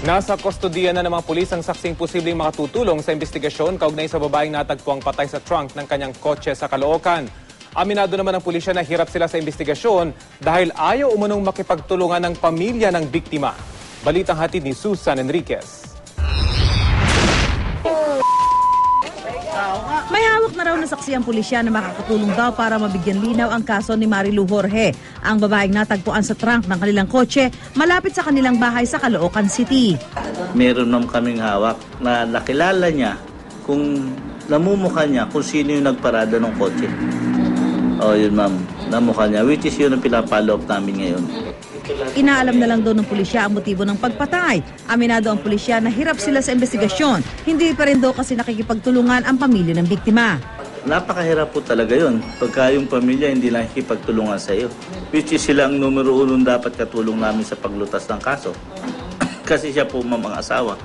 Nasa kustodiya na ng mga pulis ang saksing posibleng makatutulong sa investigasyon kaugnay sa babaeng natagpuang patay sa trunk ng kanyang kotse sa Caloocan. Aminado naman ng pulisya na hirap sila sa investigasyon dahil ayaw umunong makipagtulungan ng pamilya ng biktima. Balitang hatid ni Susan Enriquez. May hawak na raw na saksi ang pulisya na makakatulong daw para mabigyan linaw ang kaso ni Marilu Jorge, ang babaeng natagpuan sa trunk ng kanilang kotse malapit sa kanilang bahay sa Caloocan City. Meron naman kaming hawak na nakilala niya kung namumukha niya kung sino yung nagparada ng kotse. O yun ma'am, namukha niya, which is yun ang pinapollow up namin ngayon. Inaalam na lang daw ng pulisya ang motibo ng pagpatay. Aminado ang pulisya na hirap sila sa investigasyon. Hindi pa rin daw kasi nakikipagtulungan ang pamilya ng biktima. Napakahirap po talaga yun pagka yung pamilya hindi lang nakikipagtulungan sa iyo. Which is sila ang numero 1 dapat katulong namin sa paglutas ng kaso. Kasi siya po ma'am ang asawa.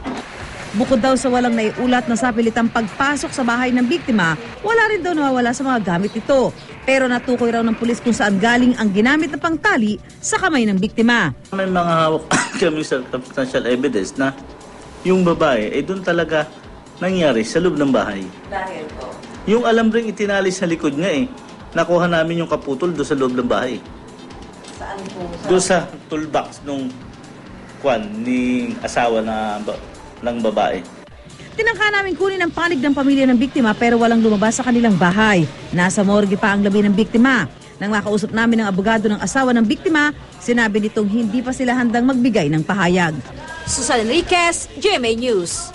Bukod daw sa walang naiulat na sapilitang pagpasok sa bahay ng biktima, wala rin daw nawawala sa mga gamit ito. Pero natukoy raw ng pulis kung saan galing ang ginamit na pangtali sa kamay ng biktima. May mga hawak kami sa substantial evidence na yung babae ay doon talaga nangyari sa loob ng bahay. Dahil po? Yung alam ring itinali sa likod nga eh. Nakuha namin yung kaputol doon sa loob ng bahay. Saan po? Doon sa toolbox nung ni asawa ng babae. Tinangka namin kunin ang panig ng pamilya ng biktima pero walang lumabas sa kanilang bahay. Nasa morgue pa ang labi ng biktima. Nang makausap namin ang abogado ng asawa ng biktima, sinabi nitong hindi pa sila handang magbigay ng pahayag. Susan Enriquez, GMA News.